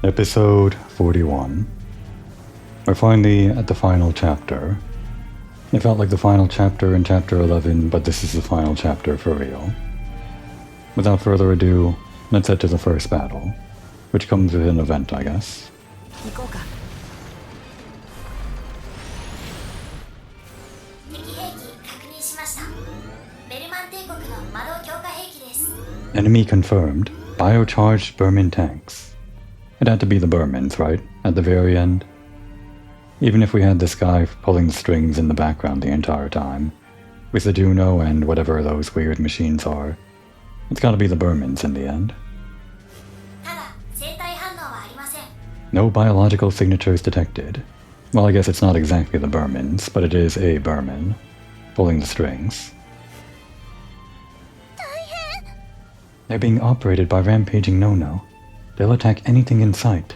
Episode 41. We're finally at the final chapter. It felt like the final chapter in chapter 11, but this is the final chapter for real. Without further ado, let's head to the first battle, which comes with an event, I guess. Enemy confirmed. Biocharged Burman tanks. It had to be the Burmans, right? At the very end. Even if we had this guy pulling the strings in the background the entire time, with the Juno and whatever those weird machines are, it's gotta be the Burmans in the end. No biological signatures detected. Well, I guess it's not exactly the Burmans, but it is a Burman pulling the strings. They're being operated by rampaging No-No. They'll attack anything in sight.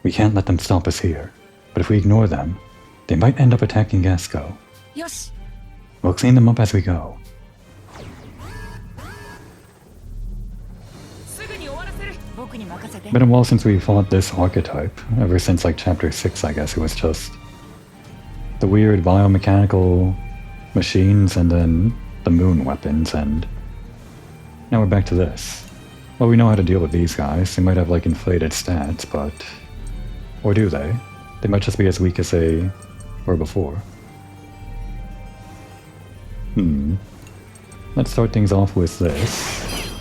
We can't let them stop us here, but if we ignore them, they might end up attacking Gasco. Yes. We'll clean them up as we go. Been a while since we fought this archetype. Ever since like chapter 6, I guess. It was just the weird biomechanical machines and then the moon weapons, and now we're back to this. Well, we know how to deal with these guys. They might have like inflated stats, but... or do they? They might just be as weak as they were before. Let's start things off with this.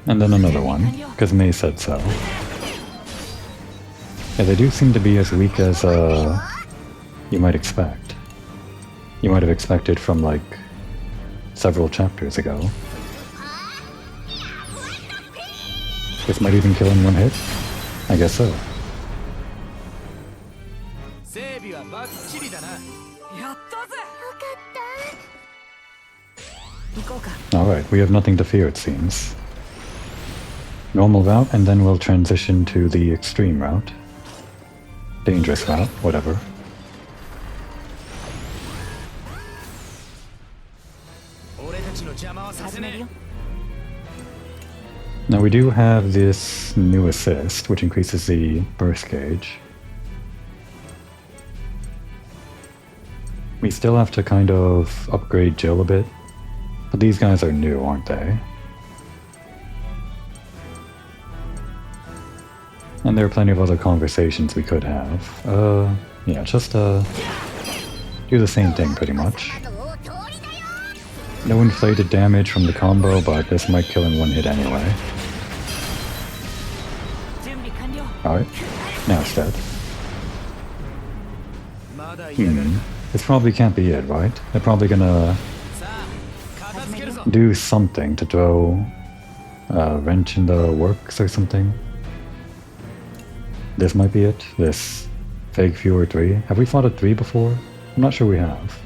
And then another one, because May said so. Yeah, they do seem to be as weak as you might expect. You might have expected from like several chapters ago. This might even kill in one hit? I guess so. Alright, we have nothing to fear, it seems. Normal route, and then we'll transition to the extreme route. Dangerous route, whatever. Now we do have this new assist, which increases the burst gauge. We still have to kind of upgrade Jill a bit, but these guys are new, aren't they? And there are plenty of other conversations we could have. Yeah, just do the same thing pretty much. No inflated damage from the combo, but this might kill in one hit anyway. Alright, now it's dead. This probably can't be it, right? They're probably gonna do something to throw a wrench in the works or something. This might be it. This Fake Viewer 3. Have we fought a 3 before? I'm not sure we have.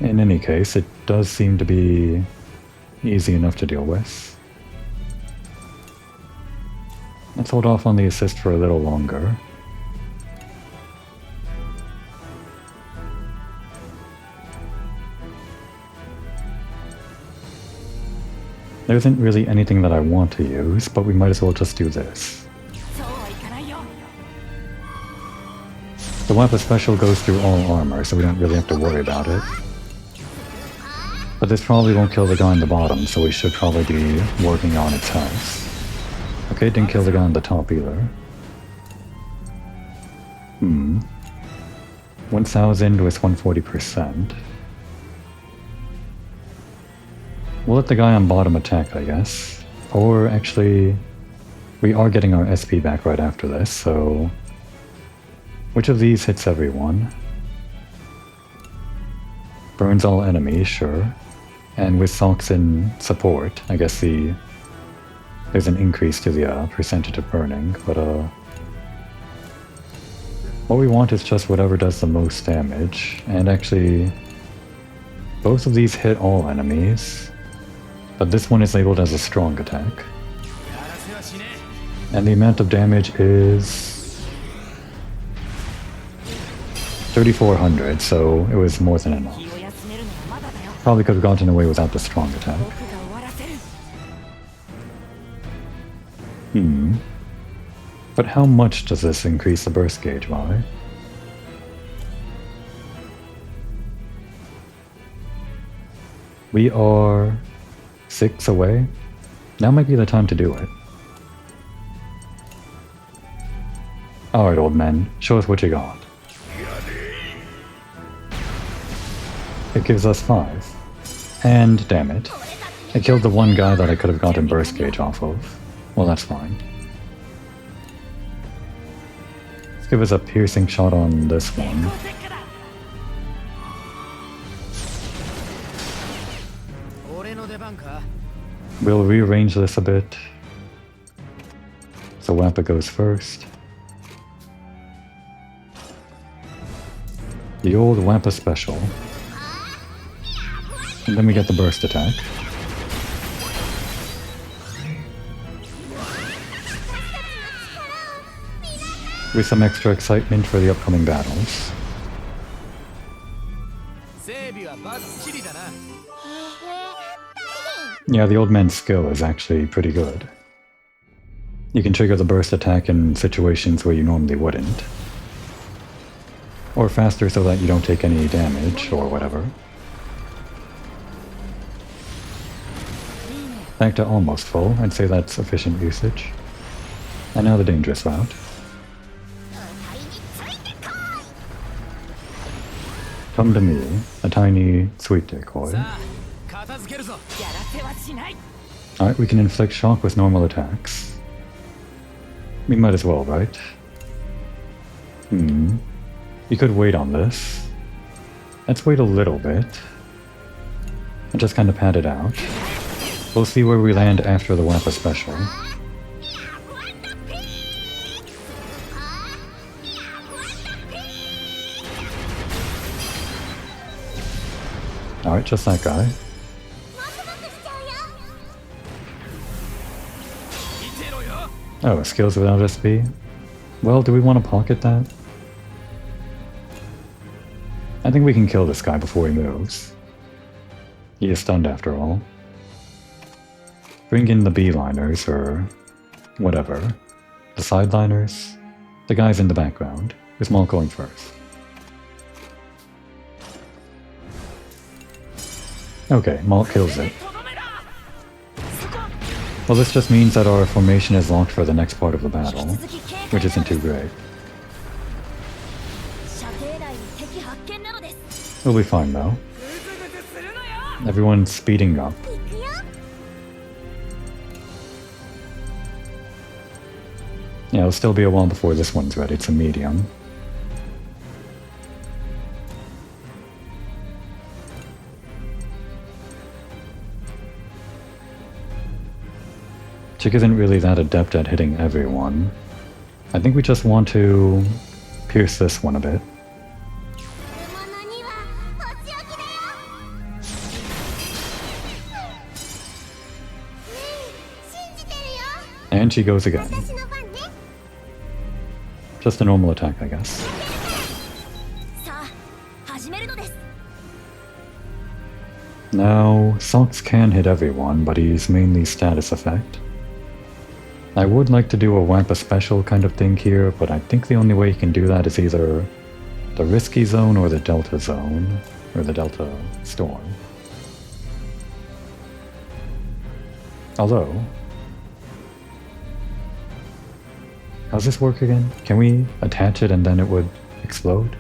In any case, it does seem to be easy enough to deal with. Let's hold off on the assist for a little longer. There isn't really anything that I want to use, but we might as well just do this. The weapon special goes through all armor, so we don't really have to worry about it. But this probably won't kill the guy on the bottom, so we should probably be working on its health. Okay, didn't kill the guy on the top either. 1000 with 140%. We'll let the guy on bottom attack, I guess. Or actually, we are getting our SP back right after this, so... which of these hits everyone? Burns all enemies, sure. And with Socks in support, I guess there's an increase to the percentage of burning, but what we want is just whatever does the most damage, and actually both of these hit all enemies, but this one is labeled as a strong attack. And the amount of damage is 3,400, so it was more than enough. Probably could have gotten away without the strong attack. But how much does this increase the burst gauge by? We are 6 away. Now might be the time to do it. Alright, old man, show us what you got. It gives us 5. And damn it. It killed the one guy that I could have gotten burst gauge off of. Well, that's fine. Let's give us a piercing shot on this one. We'll rearrange this a bit. So Wampa goes first. The old Wampa special. And then we get the burst attack. With some extra excitement for the upcoming battles. Yeah, the old man's skill is actually pretty good. You can trigger the burst attack in situations where you normally wouldn't. Or faster so that you don't take any damage or whatever. Back to almost full, I'd say that's efficient usage. And now the dangerous route. Come to me, a tiny sweet decoy. Alright, we can inflict shock with normal attacks. We might as well, right? You could wait on this. Let's wait a little bit. And just kind of pad it out. We'll see where we land after the Wampa special. Alright, just that guy. Oh, skills without SP? Well, do we want to pocket that? I think we can kill this guy before he moves. He is stunned after all. Bring in the B-liners, or whatever. The sideliners. The guys in the background, with Maul going first. Okay, Maul kills it. Well, this just means that our formation is locked for the next part of the battle, which isn't too great. We'll be fine though. Everyone's speeding up. Yeah, it'll still be a while before this one's ready. It's a medium. Chick isn't really that adept at hitting everyone. I think we just want to pierce this one a bit. And she goes again. Just a normal attack, I guess. Now, Socks can hit everyone, but he's mainly status effect. I would like to do a Wampa special kind of thing here, but I think the only way you can do that is either the Risky Zone or the Delta Zone, or the Delta Storm. Although... how's this work again? Can we attach it and then it would explode?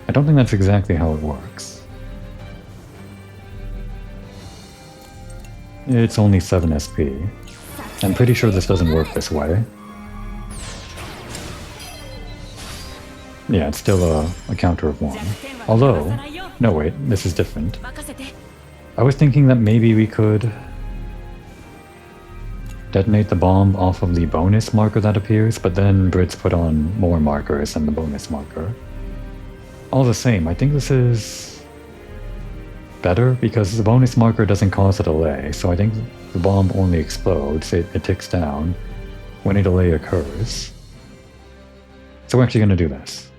I don't think that's exactly how it works. It's only 7 SP. I'm pretty sure this doesn't work this way. Yeah, it's still a counter of 1. Although... no wait, this is different. I was thinking that maybe we could... detonate the bomb off of the bonus marker that appears, but then Brits put on more markers than the bonus marker. All the same, I think this is better because the bonus marker doesn't cause a delay, so I think the bomb only explodes, it ticks down when a delay occurs. So we're actually going to do this.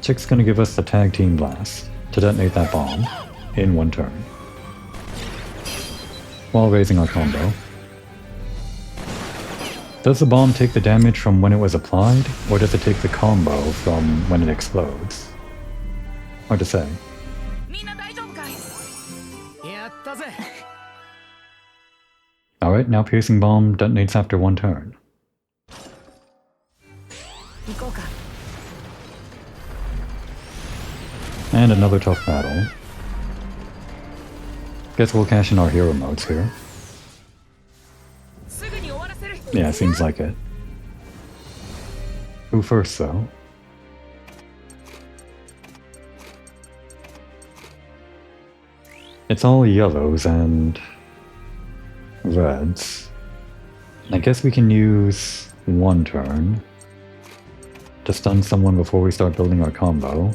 Chick's gonna give us the tag team blast to detonate that bomb in one turn, while raising our combo. Does the bomb take the damage from when it was applied, or does it take the combo from when it explodes? Hard to say. Alright, now piercing bomb detonates after one turn. And another tough battle. Guess we'll cash in our hero modes here. Yeah, seems like it. Who first, though? It's all yellows and reds. I guess we can use one turn to stun someone before we start building our combo.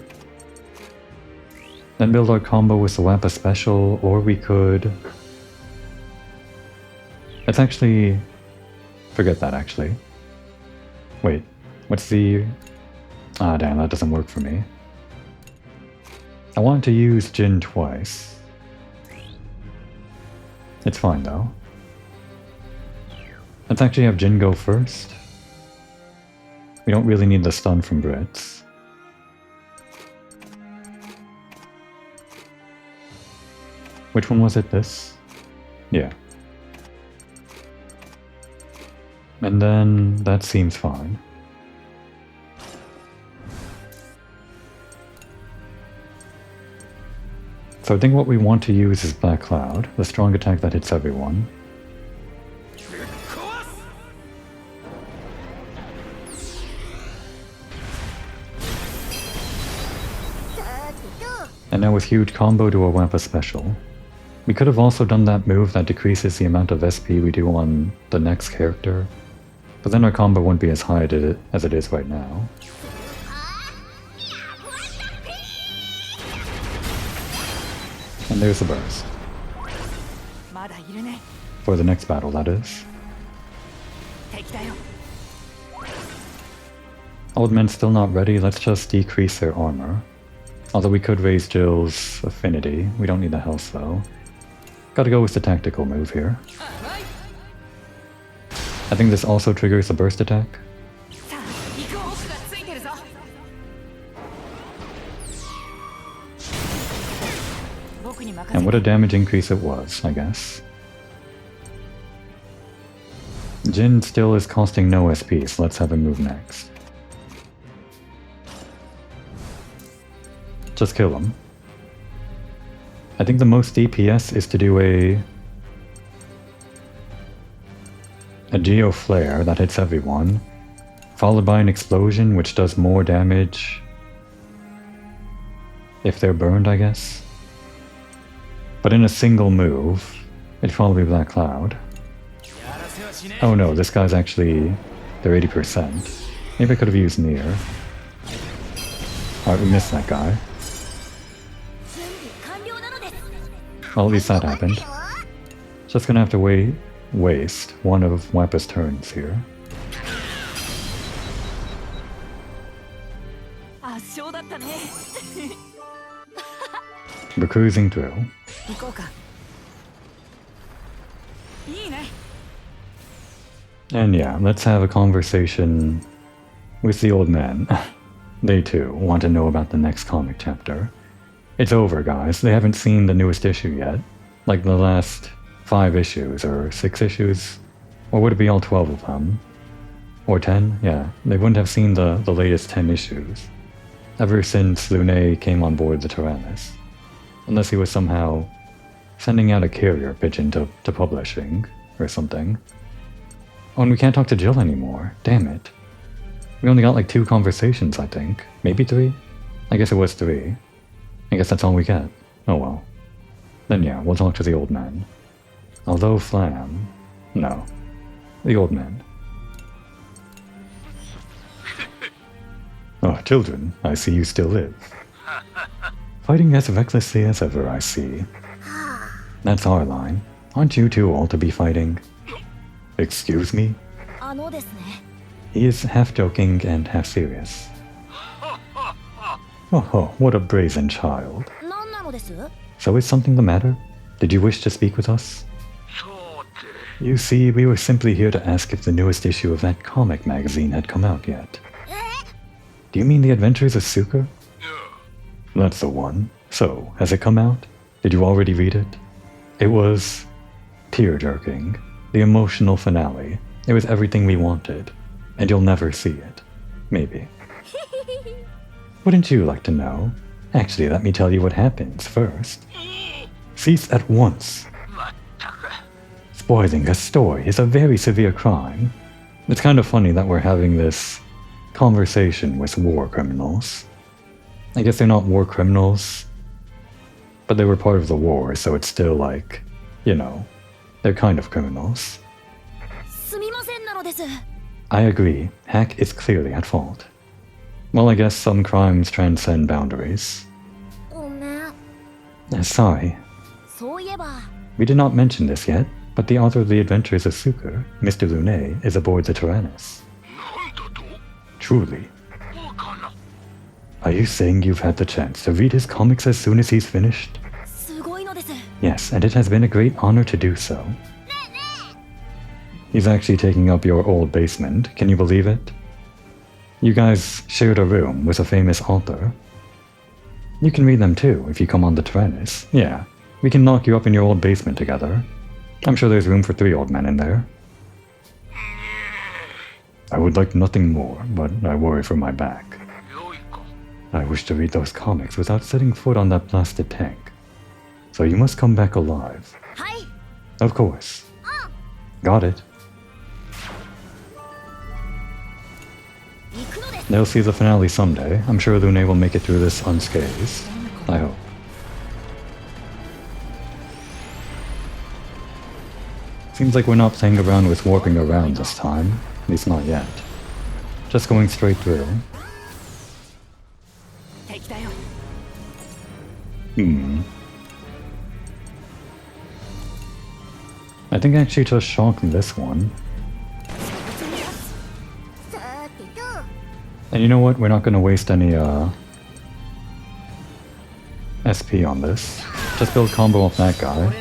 Then build our combo with the Wappa special, or we could... Let's actually... Forget that, actually. Wait, what's the... Ah, damn, that doesn't work for me. I want to use Jin twice. It's fine, though. Let's actually have Jin go first. We don't really need the stun from Brits. Which one was it, this? Yeah. And then that seems fine. So I think what we want to use is Black Cloud, the strong attack that hits everyone. And now with huge combo to a Wappa special. We could have also done that move that decreases the amount of SP we do on the next character, but then our combo wouldn't be as high as it is right now. And there's the burst. For the next battle, that is. Old men still not ready, let's just decrease their armor. Although we could raise Jill's affinity, we don't need the health though. Gotta go with the tactical move here. I think this also triggers a burst attack. And what a damage increase it was, I guess. Jin still is costing no SP, so let's have him move next. Just kill him. I think the most DPS is to do a Geo Flare that hits everyone, followed by an explosion which does more damage if they're burned, I guess. But in a single move, it'd probably be Black Cloud. Oh no, this guy's actually... they're 80%. Maybe I could have used Near. Alright, we missed that guy. Well, at least that happened. Just gonna have to waste one of Wappa's turns here. We're cruising through. And yeah, let's have a conversation with the old men. They too want to know about the next comic chapter. It's over, guys. They haven't seen the newest issue yet. Like the last 5 issues, or 6 issues. Or would it be all 12 of them? Or 10? Yeah, they wouldn't have seen the latest 10 issues. Ever since Lune came on board the Tyrannus. Unless he was somehow sending out a carrier pigeon to publishing, or something. Oh, and we can't talk to Jill anymore. Damn it. We only got like 2 conversations, I think. Maybe 3? I guess it was 3. I guess that's all we get. Oh well. Then yeah, we'll talk to the old man. Although Flam... no. The old man. Oh, children, I see you still live. Fighting as recklessly as ever, I see. That's our line. Aren't you too old to be fighting? Excuse me? He is half joking and half serious. Oh, what a brazen child. So is something the matter? Did you wish to speak with us? You see, we were simply here to ask if the newest issue of that comic magazine had come out yet. Do you mean The Adventures of Suka? That's the one. So, has it come out? Did you already read it? It was tear-jerking. The emotional finale. It was everything we wanted. And you'll never see it. Maybe. Wouldn't you like to know? Actually, let me tell you what happens first. Cease at once. Spoiling a story is a very severe crime. It's kind of funny that we're having this conversation with war criminals. I guess they're not war criminals, but they were part of the war, so it's still like, you know, they're kind of criminals. I agree, Hack is clearly at fault. Well, I guess some crimes transcend boundaries. Sorry. We did not mention this yet, but the author of The Adventures of Suka, Mr. Lune, is aboard the Tyrannus. Truly. Are you saying you've had the chance to read his comics as soon as he's finished? Yes, and it has been a great honor to do so. He's actually taking up your old basement, can you believe it? You guys shared a room with a famous author. You can read them too, if you come on the Tyrannus. Yeah, we can lock you up in your old basement together. I'm sure there's room for 3 old men in there. I would like nothing more, but I worry for my back. I wish to read those comics without setting foot on that blasted tank. So you must come back alive. Of course. Got it. They'll see the finale someday. I'm sure Lune will make it through this unscathed. I hope. Seems like we're not playing around with warping around this time. At least not yet. Just going straight through. I think I actually just shocked this one. And you know what? We're not going to waste any SP on this. Just build combo off that guy.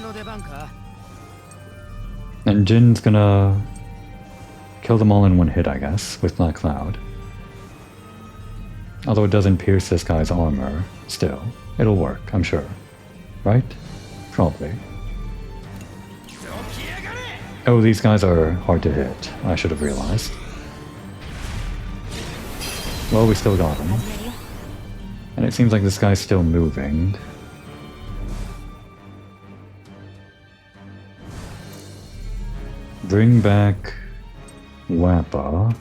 And Jin's gonna kill them all in one hit, I guess, with Black Cloud. Although it doesn't pierce this guy's armor, still, it'll work, I'm sure. Right? Probably. Oh, these guys are hard to hit. I should have realized. Well, we still got him. And it seems like this guy's still moving. Bring back Wappa.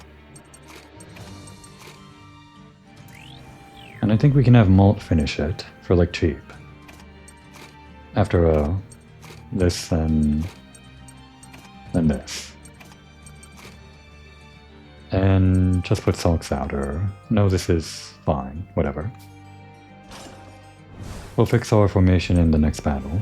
And I think we can have Malt finish it for like cheap. After this, then this. And just put Sulks out, or no, this is fine, whatever. We'll fix our formation in the next battle.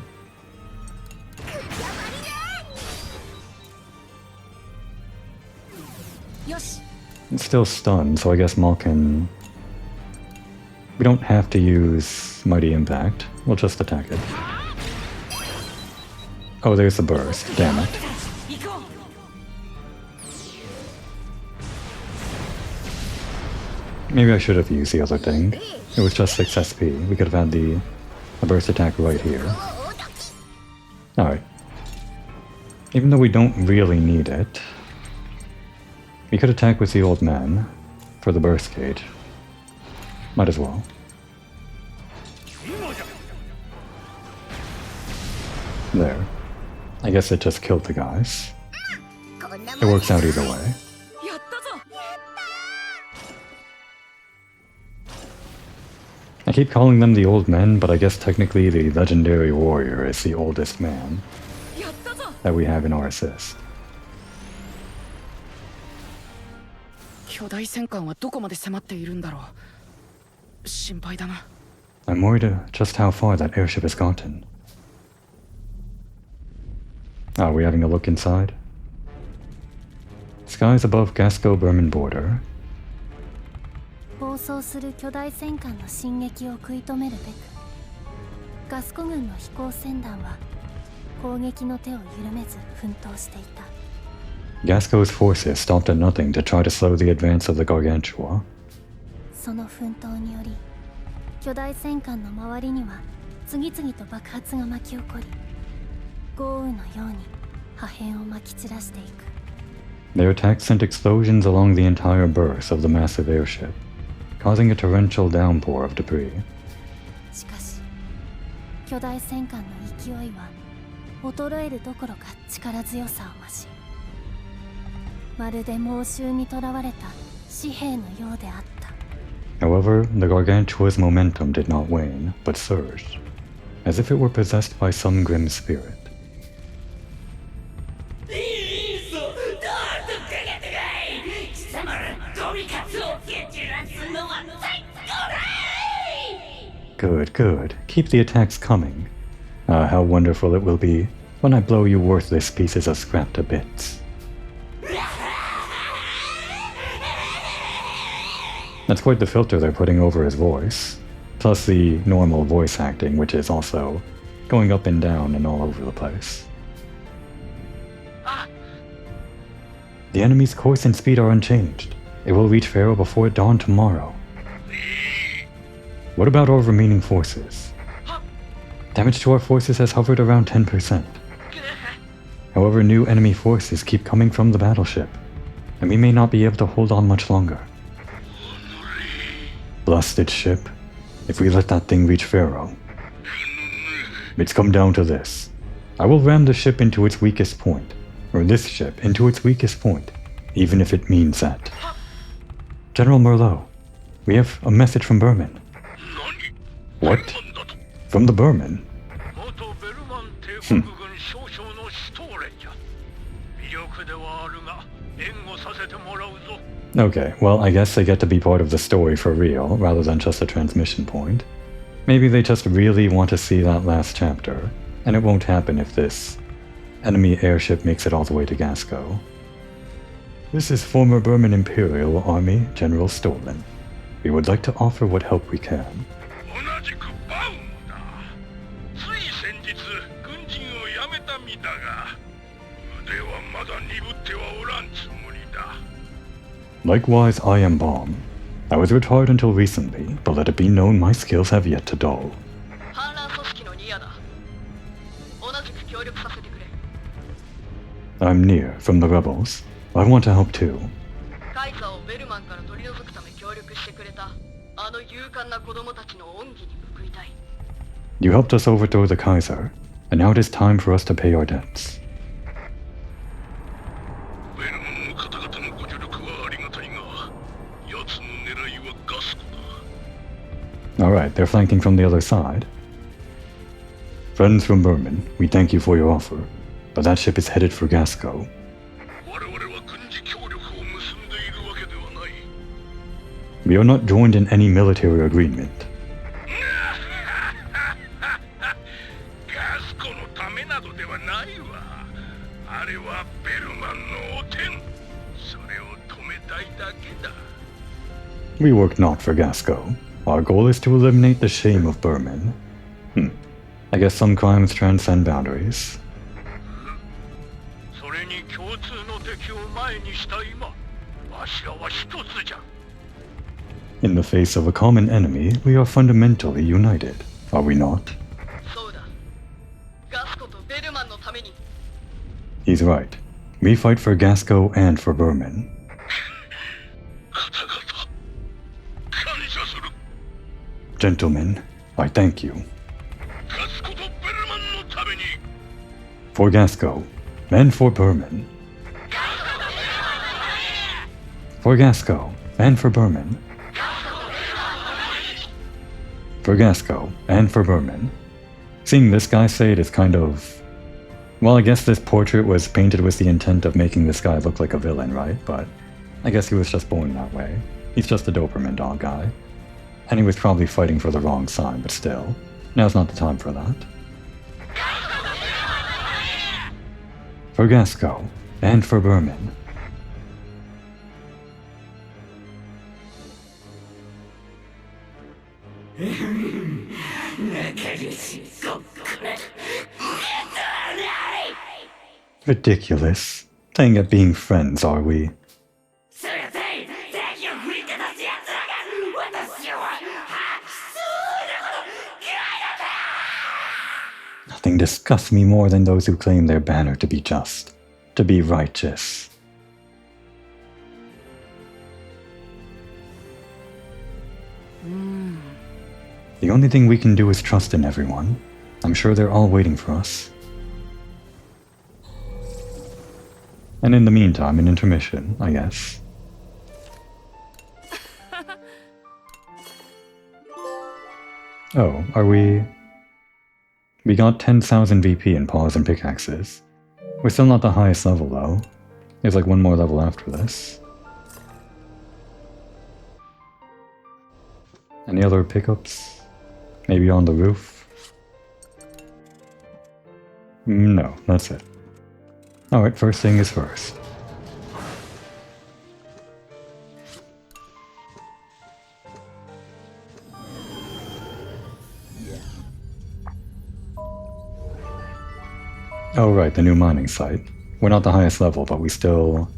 It's still stunned, so I guess Maul can... We don't have to use Mighty Impact. We'll just attack it. Oh, there's the burst. Damn it. Maybe I should have used the other thing. It was just 6 SP. We could have had the burst attack right here. Alright. Even though we don't really need it, we could attack with the old man for the burst gauge. Might as well. There. I guess it just killed the guys. It works out either way. I keep calling them the old men, but I guess technically the legendary warrior is the oldest man that we have in our assist. I'm worried just how far that airship has gotten. Are we having a look inside? Skies above Gasco-Burman border. 走する巨大戦艦の進撃を食い止めるべく、ガスコ軍の飛行船団は攻撃の手を緩めず奮闘していた。 Gasco's forces stopped at nothing to try to slow the advance of the Gargantua. その奮闘により、巨大戦艦の周りには次々と爆発が巻き起こり、豪雨のように破片をまき散らしていく。 Their attack sent explosions along the entire berth of the massive airship, causing a torrential downpour of debris. しかし、巨大戦艦の勢いは衰えるどころか力強さを増し、まるで猛襲にとらわれた紙幣のようであった。 However, the Gargantua's momentum did not wane, but surged, as if it were possessed by some grim spirit. Good, good. Keep the attacks coming. How wonderful it will be when I blow you worthless pieces of scrap to bits. That's quite the filter they're putting over his voice, plus the normal voice acting, which is also going up and down and all over the place. The enemy's course and speed are unchanged. It will reach Pharaoh before dawn tomorrow. What about our remaining forces? Damage to our forces has hovered around 10%. However, new enemy forces keep coming from the battleship, and we may not be able to hold on much longer. Blasted ship. If we let that thing reach Pharaoh. It's come down to this. I will ram the ship into its weakest point, or this ship into its weakest point, even if it means that. General Merlot, we have a message from Berman. What? From the Berman? Okay, well, I guess they get to be part of the story for real, rather than just a transmission point. Maybe they just really want to see that last chapter, and it won't happen if this enemy airship makes it all the way to Gasco. This is former Berman Imperial Army General Stolen. We would like to offer what help we can. Likewise, I am Bomb. I was retired until recently, but let it be known my skills have yet to dull. I'm Near, from the rebels. I want to help too. You helped us overthrow the Kaiser, and now it is time for us to pay our debts. Alright, they're flanking from the other side. Friends from Berman, we thank you for your offer, but that ship is headed for Gasco. We are not joined in any military agreement. We work not for Gasco. Our goal is to eliminate the shame of Berman. I guess some crimes transcend boundaries. In the face of a common enemy, we are fundamentally united, are we not? He's right. We fight for Gasco and for Berman. Gentlemen, I thank you. For Gasco, and for Berman. For Gasco, and for Berman. For Gasco, and for Berman. Seeing this guy say it is kind of... Well, I guess this portrait was painted with the intent of making this guy look like a villain, right? But I guess he was just born that way. He's just a Doberman dog guy. And he was probably fighting for the wrong side, but still. Now's not the time for that. For Gasco, and for Berman. Ridiculous. Playing at being friends, are we? Nothing disgusts me more than those who claim their banner to be just, to be righteous. The only thing we can do is trust in everyone. I'm sure they're all waiting for us. And in the meantime, an intermission, I guess. Oh, are we... We got 10,000 VP in paws and pickaxes. We're still not the highest level, though. There's like one more level after this. Any other pickups? Maybe on the roof? No, that's it. Alright, first thing is first. Oh right, the new mining site. We're not the highest level, but we still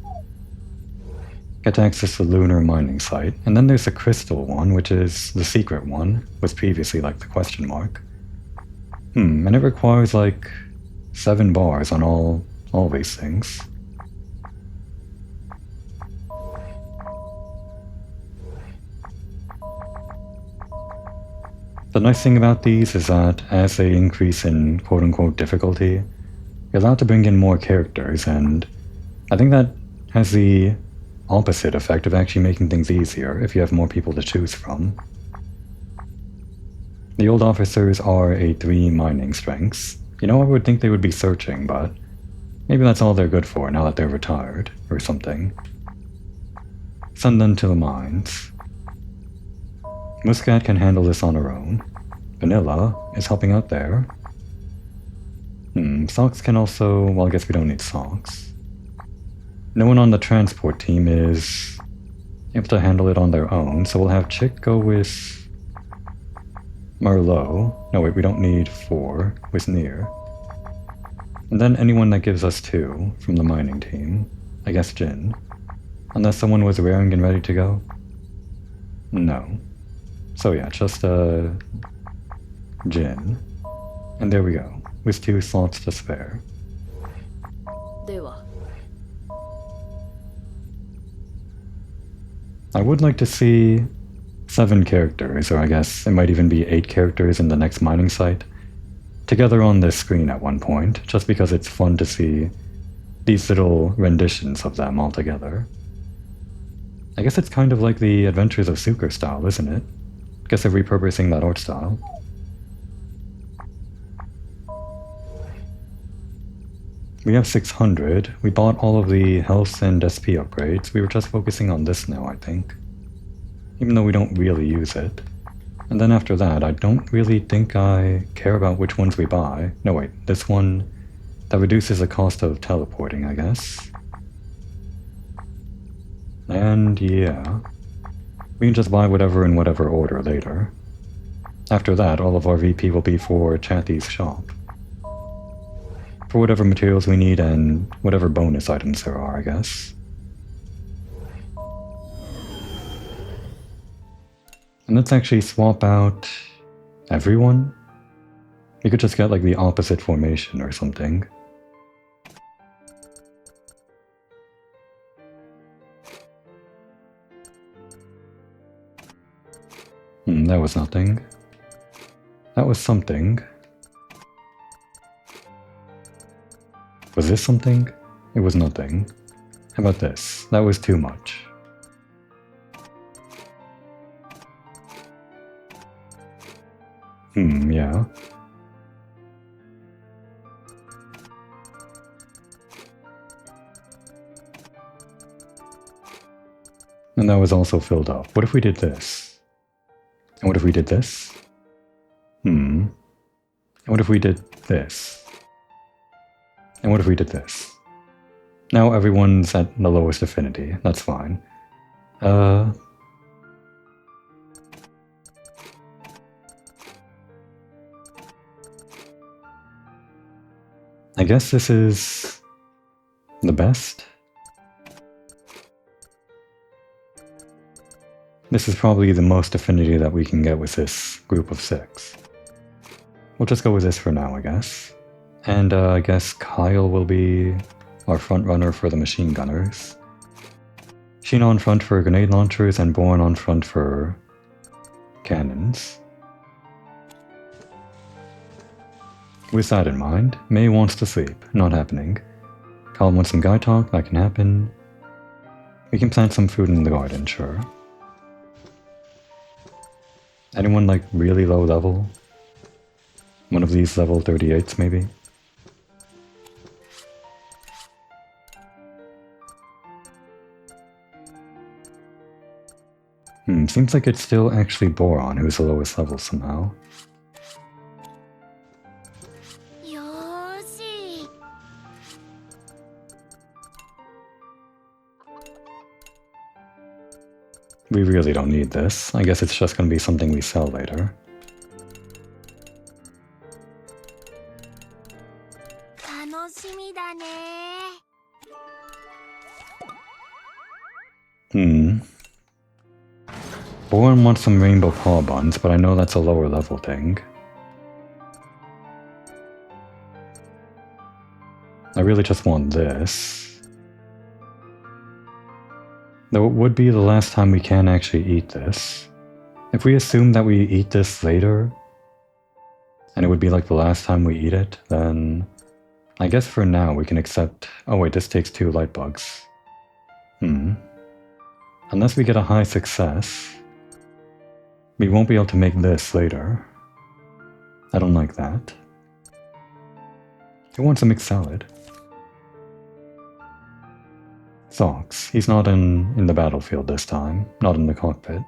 get access to the lunar mining site. And then there's the crystal one, which is the secret one. Was previously like the question mark. And it requires like 7 bars on all these things. The nice thing about these is that as they increase in quote-unquote difficulty, you're allowed to bring in more characters, and I think that has the opposite effect of actually making things easier if you have more people to choose from. The old officers are a 3 mining strengths. You know, I would think they would be searching, but maybe that's all they're good for now that they're retired, or something. Send them to the mines. Muscat can handle this on her own. Vanilla is helping out there. Socks can also... well, I guess we don't need Socks. No one on the transport team is able to handle it on their own, so we'll have Chick go with Merlot. No, wait, we don't need 4 with Near. And then anyone that gives us 2 from the mining team. I guess Jin. Unless someone was raring and ready to go? No. So yeah, just Jin. And there we go, with 2 slots to spare. I would like to see 7 characters, or I guess it might even be 8 characters in the next mining site, together on this screen at one point, just because it's fun to see these little renditions of them all together. I guess it's kind of like the Adventures of Suker style, isn't it? I guess they're repurposing that art style. We have 600. We bought all of the health and SP upgrades. We were just focusing on this now, I think. Even though we don't really use it. And then after that, I don't really think I care about which ones we buy. No wait, this one that reduces the cost of teleporting, I guess. And yeah, we can just buy whatever in whatever order later. After that, all of our VP will be for Chathy's shop. For whatever materials we need and whatever bonus items there are, I guess. And let's actually swap out everyone. You could just get like the opposite formation or something. That was nothing. That was something. Was this something? It was nothing. How about this? That was too much. Yeah. And that was also filled up. What if we did this? And what if we did this? And what if we did this? And what if we did this? Now everyone's at the lowest affinity. That's fine. I guess this is the best. This is probably the most affinity that we can get with this group of 6. We'll just go with this for now, I guess. And I guess Kyle will be our front runner for the machine gunners. Sheena on front for grenade launchers and Born on front for cannons. With that in mind, May wants to sleep. Not happening. Kyle wants some guy talk. That can happen. We can plant some food in the garden, sure. Anyone like really low level? One of these level 38s maybe? Seems like it's still actually Boron who's the lowest level somehow. We really don't need this. I guess it's just gonna be something we sell later. Boren wants some rainbow paw buns, but I know that's a lower level thing. I really just want this. Though it would be the last time we can actually eat this. If we assume that we eat this later, and it would be like the last time we eat it, then I guess for now we can accept... Oh wait, this takes 2 light bugs. Unless we get a high success, we won't be able to make this later. I don't like that. Who wants a mixed salad? Socks. He's not in the battlefield this time. Not in the cockpit.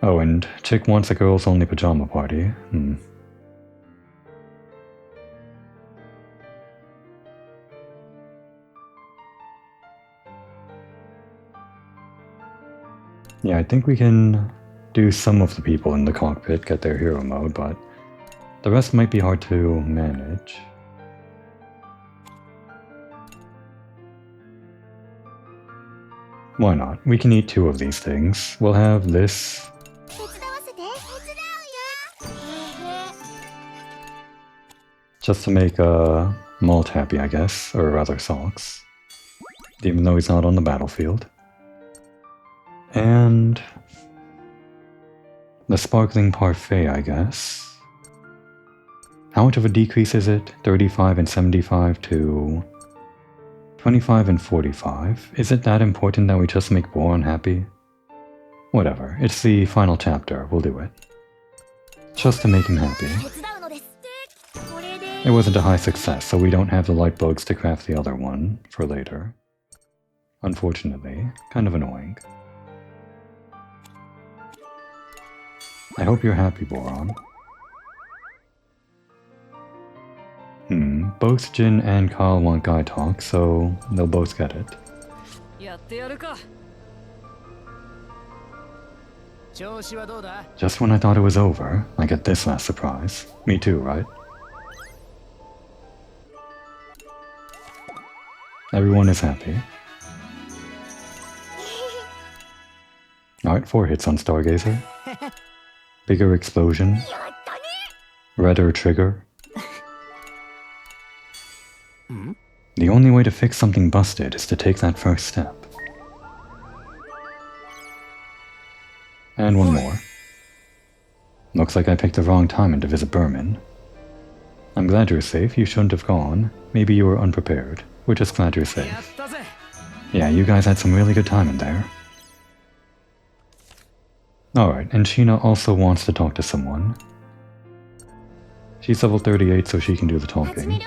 Oh, and Chick wants a girls only pajama party. Yeah, I think we can do some of the people in the cockpit get their hero mode, but the rest might be hard to manage. Why not? We can eat 2 of these things. We'll have this. Just to make Malt happy, I guess, or rather Socks. Even though he's not on the battlefield. And the sparkling parfait, I guess. How much of a decrease is it? 35 and 75 to 25 and 45. Is it that important that we just make Boron happy? Whatever, it's the final chapter, we'll do it. Just to make him happy. It wasn't a high success, so we don't have the light bugs to craft the other one for later. Unfortunately, kind of annoying. I hope you're happy, Boron. Both Jin and Kyle want guy talk, so they'll both get it. Just when I thought it was over, I get this last surprise. Me too, right? Everyone is happy. Alright, 4 hits on Stargazer. Bigger explosion. Redder trigger. The only way to fix something busted is to take that first step. And one more. Looks like I picked the wrong time to visit Berman. I'm glad you're safe. You shouldn't have gone. Maybe you were unprepared. We're just glad you're safe. Yeah, you guys had some really good time in there. Alright, and Sheena also wants to talk to someone. She's level 38, so she can do the talking.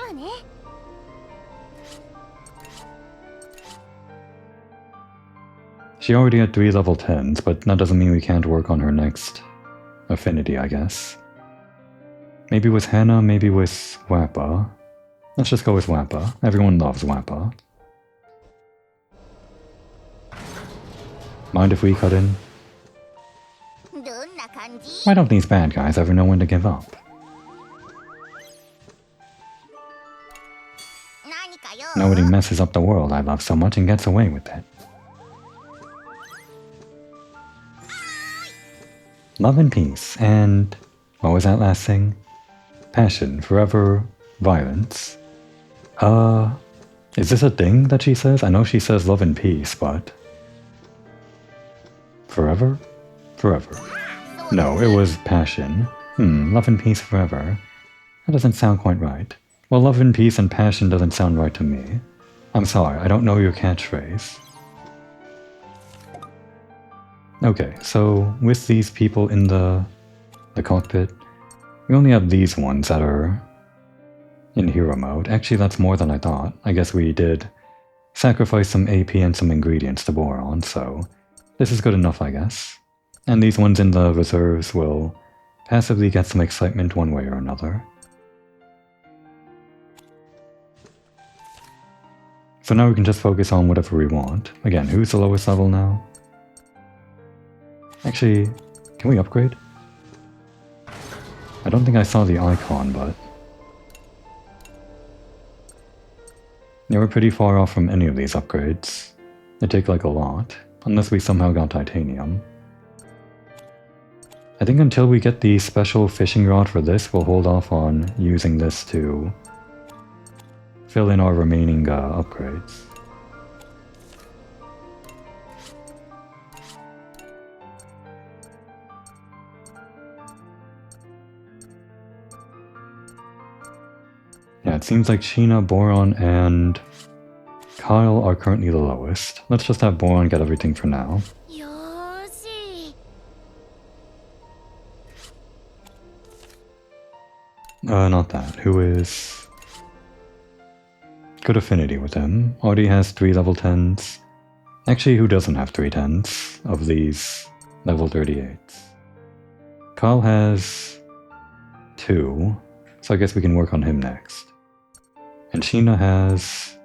She already had 3 level 10s, but that doesn't mean we can't work on her next affinity, I guess. Maybe with Hannah, maybe with Wappa. Let's just go with Wappa. Everyone loves Wappa. Mind if we cut in? Why don't these bad guys ever know when to give up? nobody messes up the world I love so much and gets away with it. Love and peace, and what was that last thing? Passion, forever, violence. Is this a thing that she says? I know she says love and peace, but... Forever? Forever. No, it was passion. Love and peace forever. That doesn't sound quite right. Well, love and peace and passion doesn't sound right to me. I'm sorry, I don't know your catchphrase. Okay, so with these people in the cockpit, we only have these ones that are in hero mode. Actually, that's more than I thought. I guess we did sacrifice some AP and some ingredients to Boron, so this is good enough, I guess. And these ones in the reserves will passively get some excitement one way or another. So now we can just focus on whatever we want. Again, who's the lowest level now? Actually, can we upgrade? I don't think I saw the icon, but... yeah, we're pretty far off from any of these upgrades. They take like a lot, unless we somehow got titanium. I think until we get the special fishing rod for this, we'll hold off on using this to fill in our remaining upgrades. Yeah, it seems like Sheena, Boron, and Kyle are currently the lowest. Let's just have Boron get everything for now. Not that. Who is... good affinity with him. Already has 3 level 10s. Actually, who doesn't have 3 10s of these level 38s? Kyle has 2, so I guess we can work on him next. And Sheena has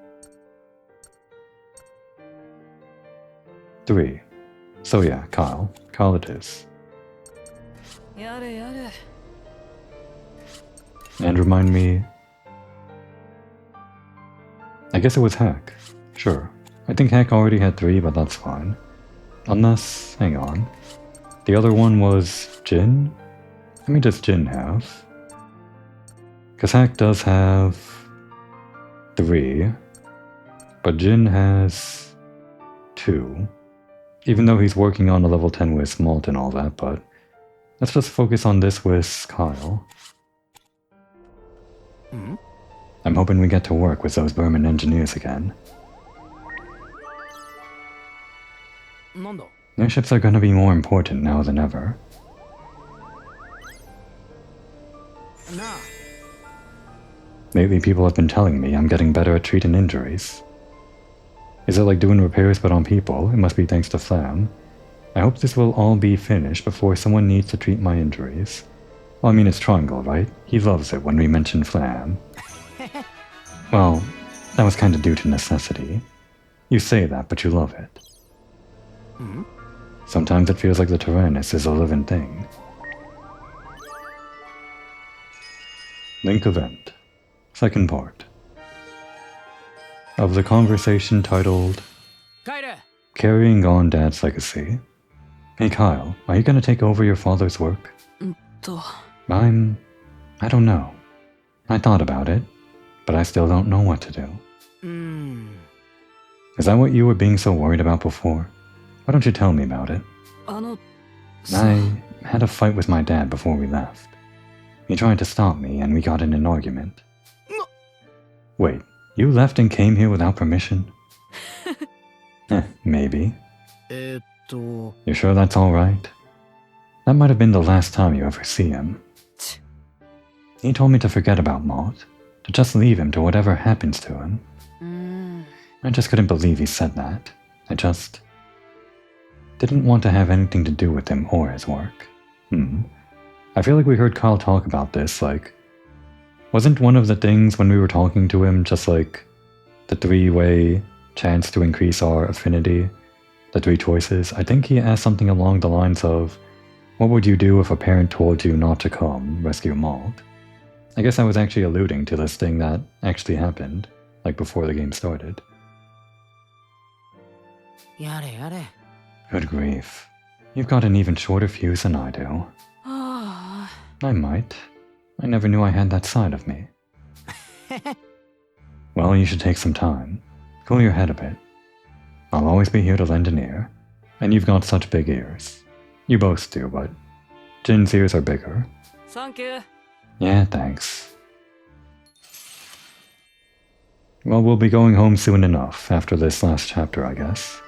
3. So yeah, Kyle. Kyle it is. And remind me... I guess it was Hack. Sure. I think Hack already had 3, but that's fine. Unless... hang on. The other one was Jin? How many does Jin have? Because Hack does have 3, but Jin has 2. Even though he's working on a level 10 with Malt and all that, but let's just focus on this with Kyle. I'm hoping we get to work with those Burman engineers again. Their ships are gonna be more important now than ever. Lately people have been telling me I'm getting better at treating injuries. Is it like doing repairs but on people? It must be thanks to Flam. I hope this will all be finished before someone needs to treat my injuries. Well, I mean, it's Triangle, right? He loves it when we mention Flam. Well, that was kind of due to necessity. You say that, but you love it. Sometimes it feels like the Tyrannus is a living thing. Link event. Second part. Of the conversation titled Carrying on Dad's Legacy. Hey Kyle, are you gonna take over your father's work? I don't know. I thought about it, but I still don't know what to do. Is that what you were being so worried about before? Why don't you tell me about it? I had a fight with my dad before we left. He tried to stop me and we got in an argument. Wait, you left and came here without permission? Maybe. You sure that's alright? That might have been the last time you ever see him. He told me to forget about Maud, to just leave him to whatever happens to him. I just couldn't believe he said that. I just didn't want to have anything to do with him or his work. I feel like we heard Kyle talk about this, like, wasn't one of the things when we were talking to him just like the 3-way chance to increase our affinity? The 3 choices? I think he asked something along the lines of, what would you do if a parent told you not to come rescue Maud? I guess I was actually alluding to this thing that actually happened. like before the game started. やれやれ。 Good grief. You've got an even shorter fuse than I do. I might. I never knew I had that side of me. Well, you should take some time. Cool your head a bit. I'll always be here to lend an ear. And you've got such big ears. You both do, but Jin's ears are bigger. Thank you. Yeah, thanks. Well, we'll be going home soon enough after this last chapter, I guess.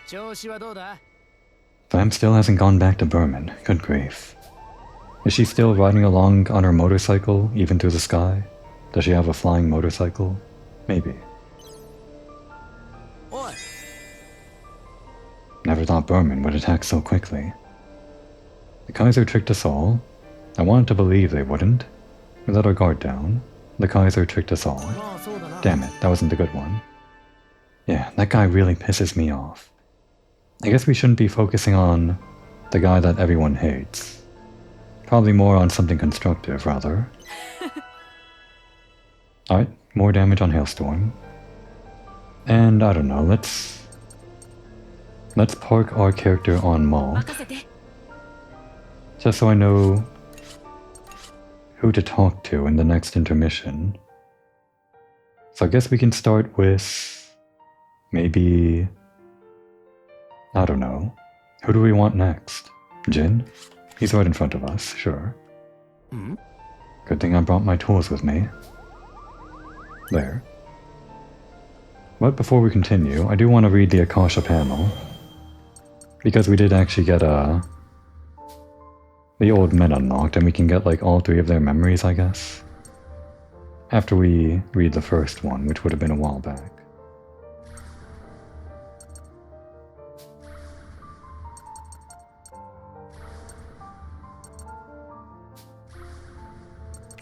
調子はどうだ? Fam still hasn't gone back to Berman. Good grief. Is she still riding along on her motorcycle, even through the sky? Does she have a flying motorcycle? Maybe. おい。 Never thought Berman would attack so quickly. The Kaiser tricked us all. I wanted to believe they wouldn't. We let our guard down. The Kaiser tricked us all. まあそうだな。 Damn it, that wasn't the good one. Yeah, that guy really pisses me off. I guess we shouldn't be focusing on the guy that everyone hates. Probably more on something constructive, rather. Alright, more damage on Hailstorm. And I don't know, let's park our character on Maul. 任せて。 Just so I know who to talk to in the next intermission. So I guess we can start with maybe, I don't know. Who do we want next? Jin? He's right in front of us, sure. Good thing I brought my tools with me. There. But before we continue, I do want to read the Akasha panel. Because we did actually get the old men unlocked, and we can get like all 3 of their memories, I guess. After we read the first one, which would have been a while back.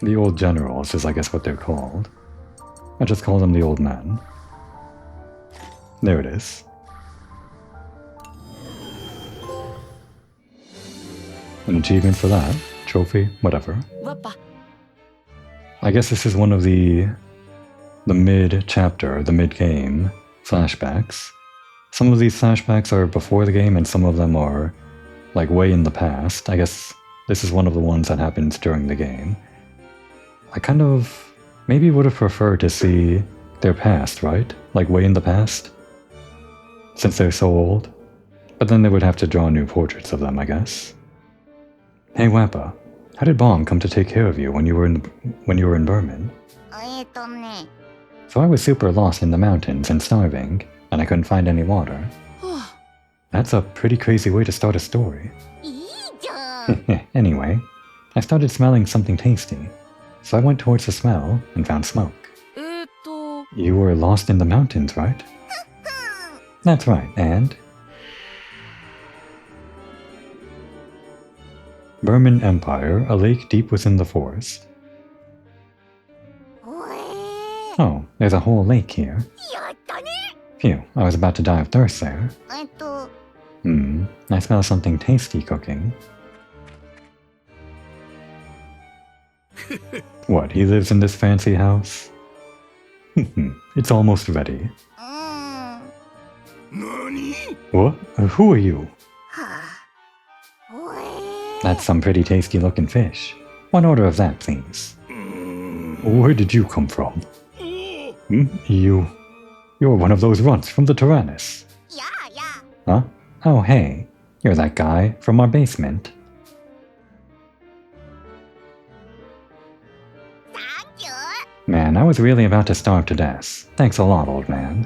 The old generals is I guess what they're called. I just call them the old men. There it is. An achievement for that. Trophy, whatever. わっぱ。 I guess this is one of the mid-chapter, the mid-game flashbacks. Some of these flashbacks are before the game and some of them are like way in the past. I guess this is one of the ones that happens during the game. I kind of maybe would have preferred to see their past, right? Like way in the past? Since they're so old. But then they would have to draw new portraits of them, I guess. Hey Wappa, how did Bomb come to take care of you when you were in Berman? So I was super lost in the mountains and starving, and I couldn't find any water. That's a pretty crazy way to start a story. Anyway, I started smelling something tasty, so I went towards the smell and found smoke. You were lost in the mountains, right? That's right, and? Berman Empire, a lake deep within the forest. Oh, there's a whole lake here. Phew, I was about to die of thirst there. I smell something tasty cooking. What, he lives in this fancy house? It's almost ready. What? Who are you? That's some pretty tasty looking fish. One order of that, please. Where did you come from? You're one of those runts from the Tyrannus. Huh? Oh, hey. You're that guy from our basement. Man, I was really about to starve to death. Thanks a lot, old man.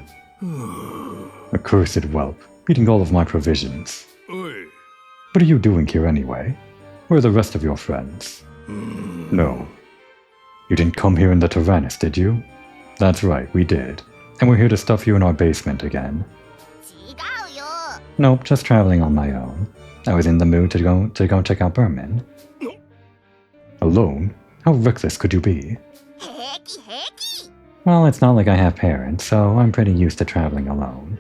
Accursed whelp, eating all of my provisions. What are you doing here anyway? Where are the rest of your friends? No. You didn't come here in the Tyrannus, did you? That's right, we did. And we're here to stuff you in our basement again. Nope, just traveling on my own. I was in the mood to go check out Berman. Alone? How reckless could you be? Well, it's not like I have parents, so I'm pretty used to traveling alone.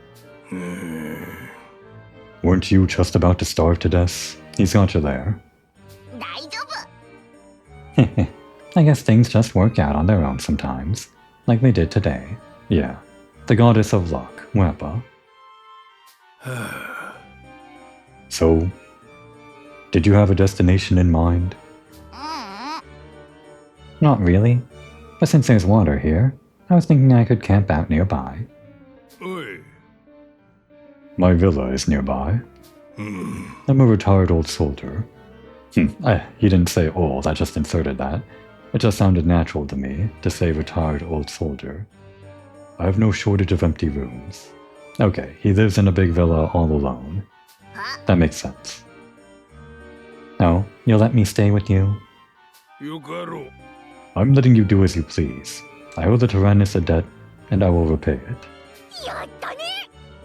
Weren't you just about to starve to death? He's got you there. I guess things just work out on their own sometimes. like they did today. Yeah, the goddess of luck, Wappa. So, did you have a destination in mind? Not really, but since there's water here, I was thinking I could camp out nearby. Oi. My villa is nearby. I'm a retired old soldier. He didn't say old, I just inserted that. It just sounded natural to me to say retired old soldier. I have no shortage of empty rooms. Okay, he lives in a big villa all alone. That makes sense. Oh, you'll let me stay with you? Yukaro. I'm letting you do as you please. I owe the Tyrannus a debt, and I will repay it.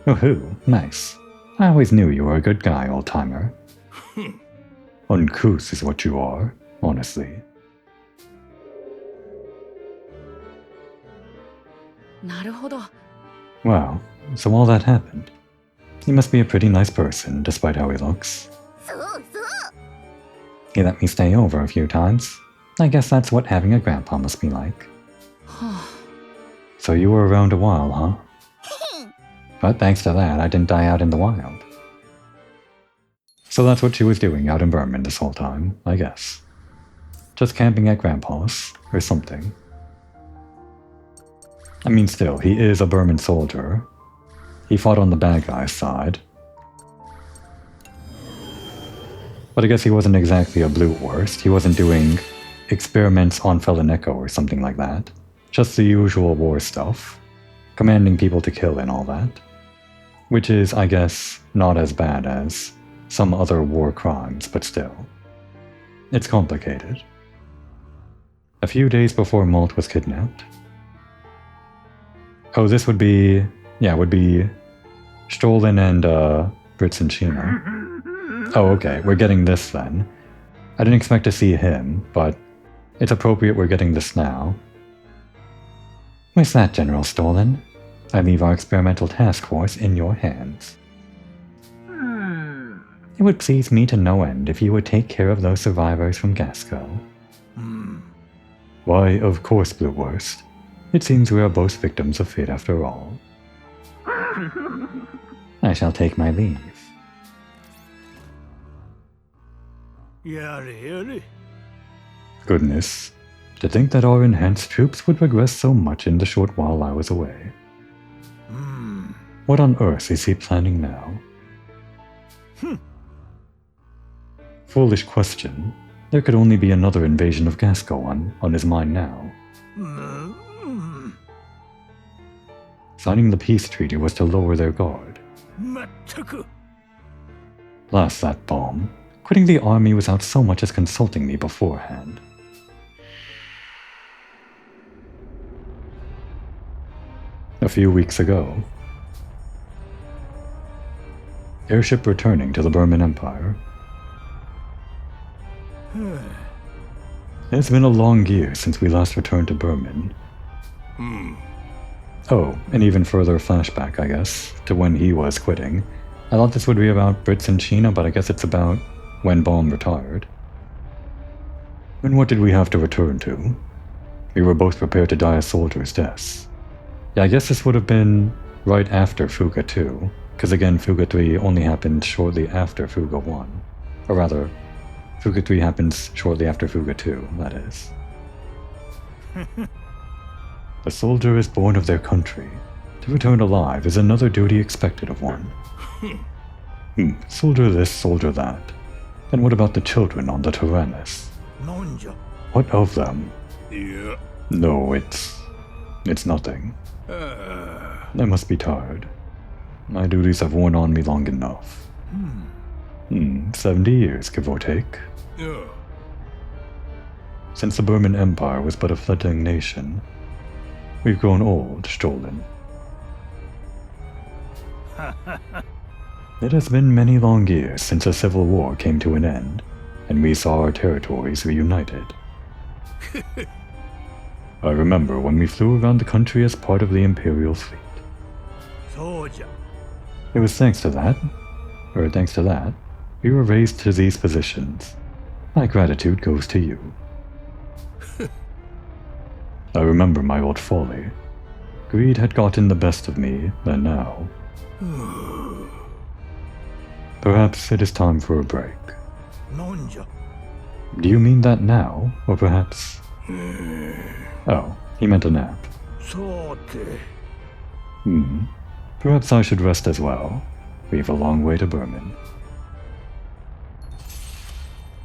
Oh, nice. I always knew you were a good guy, old-timer. Uncouth is what you are, honestly. Wow, so all that happened. He must be a pretty nice person, despite how he looks. He let me stay over a few times. I guess that's what having a grandpa must be like. So you were around a while, huh? But thanks to that, I didn't die out in the wild. So that's what she was doing out in Berman this whole time, I guess. Just camping at Grandpa's, or something. I mean, still, he is a Berman soldier. He fought on the bad guy's side. But I guess he wasn't exactly a blue worst. He wasn't doing experiments on Felineko or something like that. Just the usual war stuff. Commanding people to kill and all that. Which is, I guess, not as bad as some other war crimes, but still. It's complicated. A few days before Malt was kidnapped. Oh, this would be... yeah, would be Stolen and, Brits and Sheena. Oh, okay, we're getting this then. I didn't expect to see him, but it's appropriate we're getting this now. With that, General Stolen, I leave our experimental task force in your hands. It would please me to no end if you would take care of those survivors from Gasco. Why, of course, Blue Worst. It seems we are both victims of fate after all. I shall take my leave. Yare. Goodness, to think that our enhanced troops would regress so much in the short while I was away. What on earth is he planning now? Foolish question. There could only be another invasion of Gasco on his mind now. Signing the peace treaty was to lower their guard. Blast that bomb. Quitting the army without so much as consulting me beforehand. A few weeks ago. Airship returning to the Burman Empire. It's been a long year since we last returned to Burman. Oh, an even further flashback, I guess, to when he was quitting. I thought this would be about Brits and Sheena, but I guess it's about when Baum retired. And what did we have to return to? We were both prepared to die a soldier's deaths. Yeah, I guess this would have been right after Fuga 2, because again, Fuga 3 only happened shortly after Fuga 1. Or rather, Fuga 3 happens shortly after Fuga 2, that is. A soldier is born of their country. To return alive is another duty expected of one. Soldier this, soldier that. And what about the children on the Tyrannus? What of them? Yeah. No, it's nothing. I must be tired. My duties have worn on me long enough. 70 years, give or take. Yeah. Since the Burman Empire was but a fledgling nation, we've grown old, Stolen. It has been many long years since a civil war came to an end, and we saw our territories reunited. I remember when we flew around the country as part of the Imperial fleet. It was thanks to that, we were raised to these positions. My gratitude goes to you. I remember my old folly. Greed had gotten the best of me, and now... Perhaps it is time for a break. Do you mean that now, or perhaps... Oh, he meant a nap. Perhaps I should rest as well. We have a long way to Berman.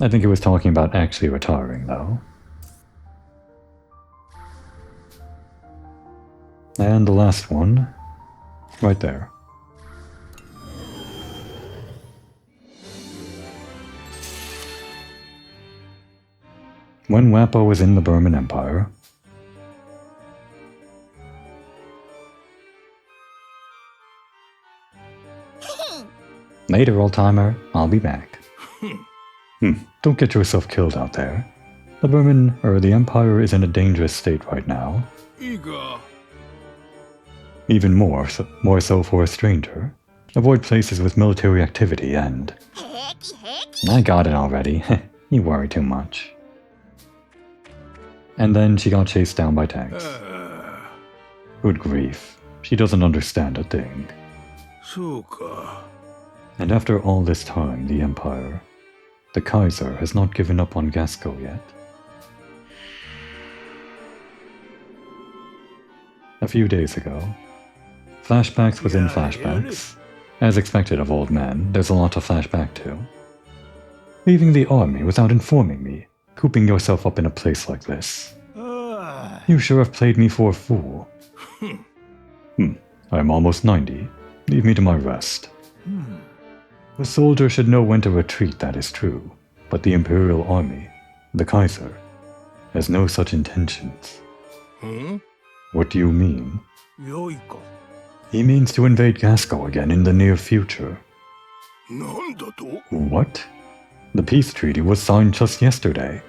I think he was talking about actually retiring, though. And the last one, right there. When Wappo was in the Burman Empire, later, old-timer, I'll be back. Don't get yourself killed out there. The Empire is in a dangerous state right now. Even more so for a stranger. Avoid places with military activity and... I got it already. You worry too much. And then she got chased down by tanks. Good grief. She doesn't understand a thing. And after all this time, the Empire, the Kaiser, has not given up on Gasco yet. A few days ago, flashbacks within flashbacks. As expected of old men, there's a lot to flashback to. Leaving the army without informing me, cooping yourself up in a place like this. You sure have played me for a fool. I am almost 90. Leave me to my rest. A soldier should know when to retreat, that is true. But the Imperial Army, the Kaiser, has no such intentions. What do you mean? He means to invade Gasco again in the near future. What? The peace treaty was signed just yesterday.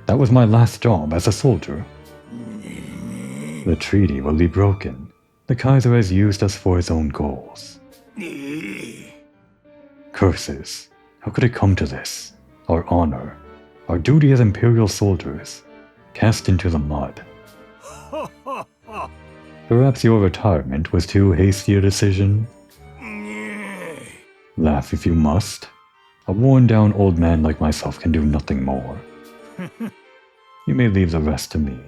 That was my last job as a soldier. The treaty will be broken. The Kaiser has used us for his own goals. Curses. How could it come to this? Our honor, our duty as Imperial soldiers, cast into the mud. Perhaps your retirement was too hasty a decision? Laugh if you must. A worn-down old man like myself can do nothing more. You may leave the rest to me.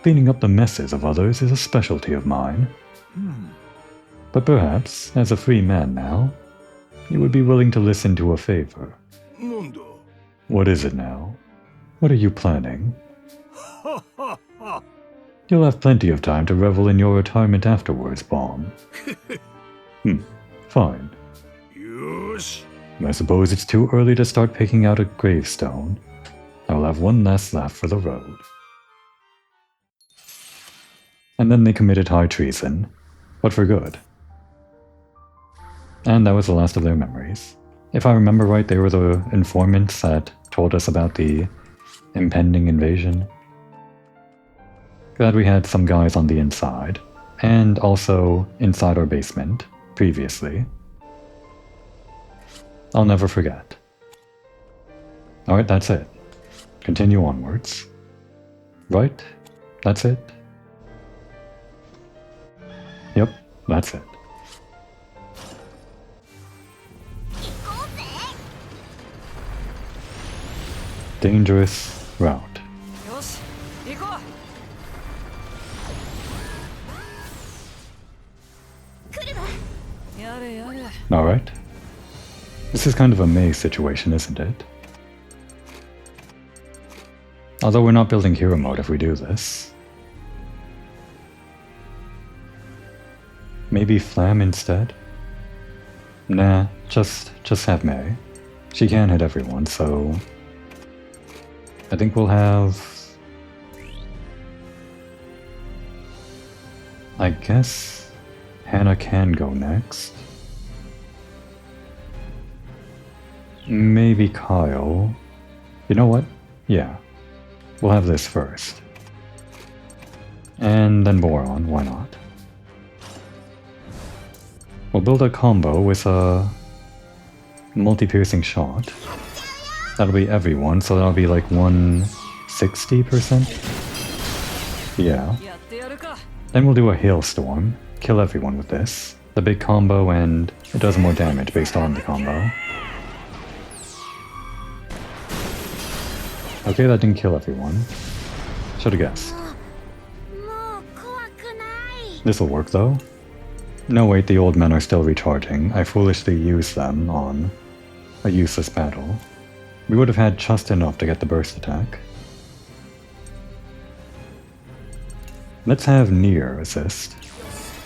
Cleaning up the messes of others is a specialty of mine. But perhaps, as a free man now, you would be willing to listen to a favor. What is it now? What are you planning? You'll have plenty of time to revel in your retirement afterwards, Bomb. Fine. I suppose it's too early to start picking out a gravestone. I'll have one last laugh for the road. And then they committed high treason, but for good. And that was the last of their memories. If I remember right, they were the informants that told us about the impending invasion. Glad we had some guys on the inside, and also inside our basement, previously. I'll never forget. Alright, that's it. Continue onwards. Right? That's it? Yep, that's it. Dangerous route. Alright. This is kind of a maze situation, isn't it? Although we're not building hero mode if we do this. Maybe Flam instead? Nah, just have May. She can hit everyone, so... I think we'll have... I guess... Hannah can go next. Maybe Kyle. You know what? Yeah. We'll have this first. And then Boron, why not? We'll build a combo with a multi-piercing shot. That'll be everyone, so that'll be like 160%. Yeah. やってやるか。 Then we'll do a hailstorm. Kill everyone with this. The big combo, and it does more damage based on the combo. Okay, that didn't kill everyone. Should've guessed. もう怖くない。 This'll work though. No wait, the old men are still recharging. I foolishly used them on a useless battle. We would have had just enough to get the burst attack. Let's have near assist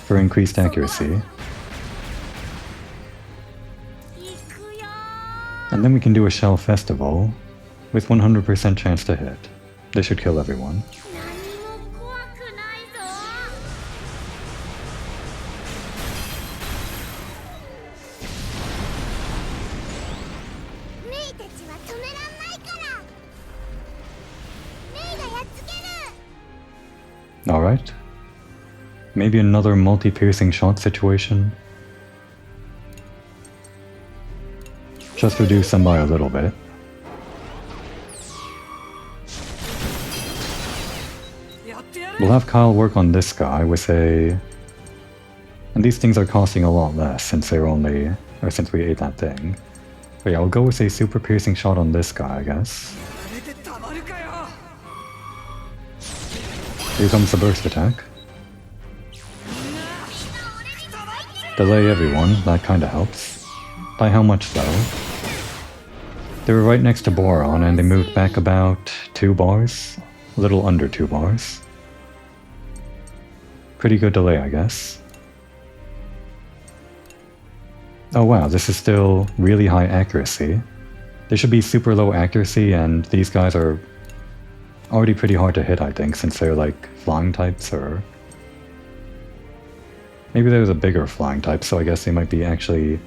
for increased accuracy. 行くよ And then we can do a shell festival with 100% chance to hit. This should kill everyone. 何も怖くないぞ。メイたちは止めらんないから。メイがやっつける。 Alright. Maybe another multi-piercing shot situation. Just reduce them by a little bit. We'll have Kyle work on this guy with a... And these things are costing a lot less since they're only... Or since we ate that thing. But yeah, I'll go with a super piercing shot on this guy, I guess. Here comes the burst attack. Delay everyone, that kinda helps. By how much though? They were right next to Boron and they moved back about 2 bars? A little under 2 bars. Pretty good delay, I guess. Oh wow, this is still really high accuracy. They should be super low accuracy, and these guys are already pretty hard to hit, I think, since they're like flying types, or... Maybe there's a bigger flying type, so I guess they might be actually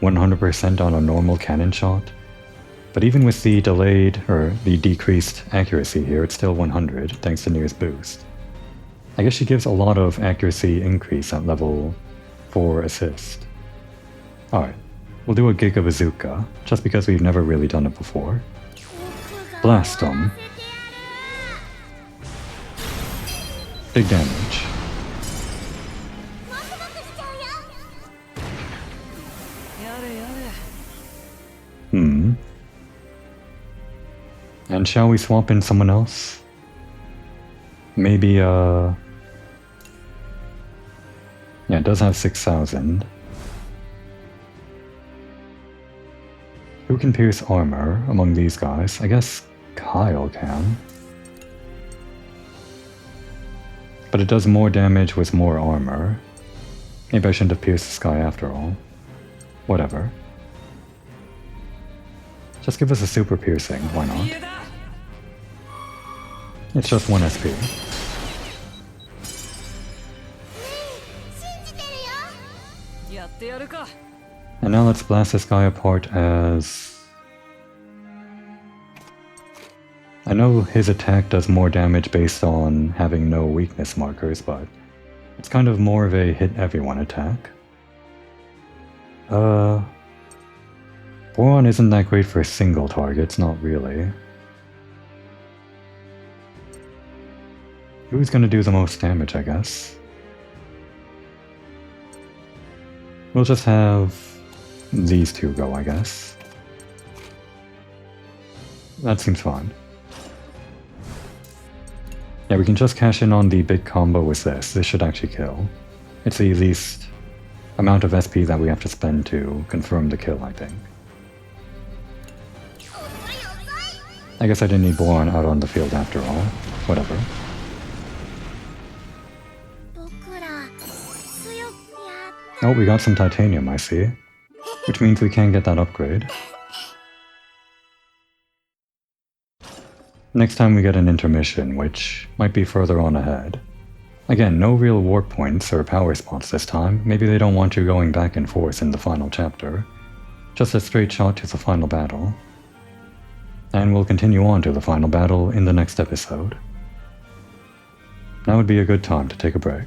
100% on a normal cannon shot. But even with the delayed, or the decreased accuracy here, it's still 100, thanks to Nier's boost. I guess she gives a lot of accuracy increase at level 4 assist. Alright, we'll do a Giga Bazooka, just because we've never really done it before. Blast them. Big damage. Hmm. And shall we swap in someone else? Maybe, yeah, it does have 6,000. Who can pierce armor among these guys? I guess Kyle can. But it does more damage with more armor. Maybe I shouldn't have pierced this guy after all. Whatever. Just give us a super piercing, why not? It's just 1 SP. And now let's blast this guy apart as... I know his attack does more damage based on having no weakness markers, but it's kind of more of a hit everyone attack. Boron isn't that great for single targets, not really. Who's gonna do the most damage, I guess? We'll just have these two go, I guess. That seems fine. Yeah, we can just cash in on the big combo with this. This should actually kill. It's the least amount of SP that we have to spend to confirm the kill, I think. I guess I didn't need Boron out on the field after all. Whatever. Oh, we got some titanium, I see. Which means we can get that upgrade. Next time we get an intermission, which might be further on ahead. Again, no real warp points or power spots this time. Maybe they don't want you going back and forth in the final chapter. Just a straight shot to the final battle. And we'll continue on to the final battle in the next episode. Now would be a good time to take a break.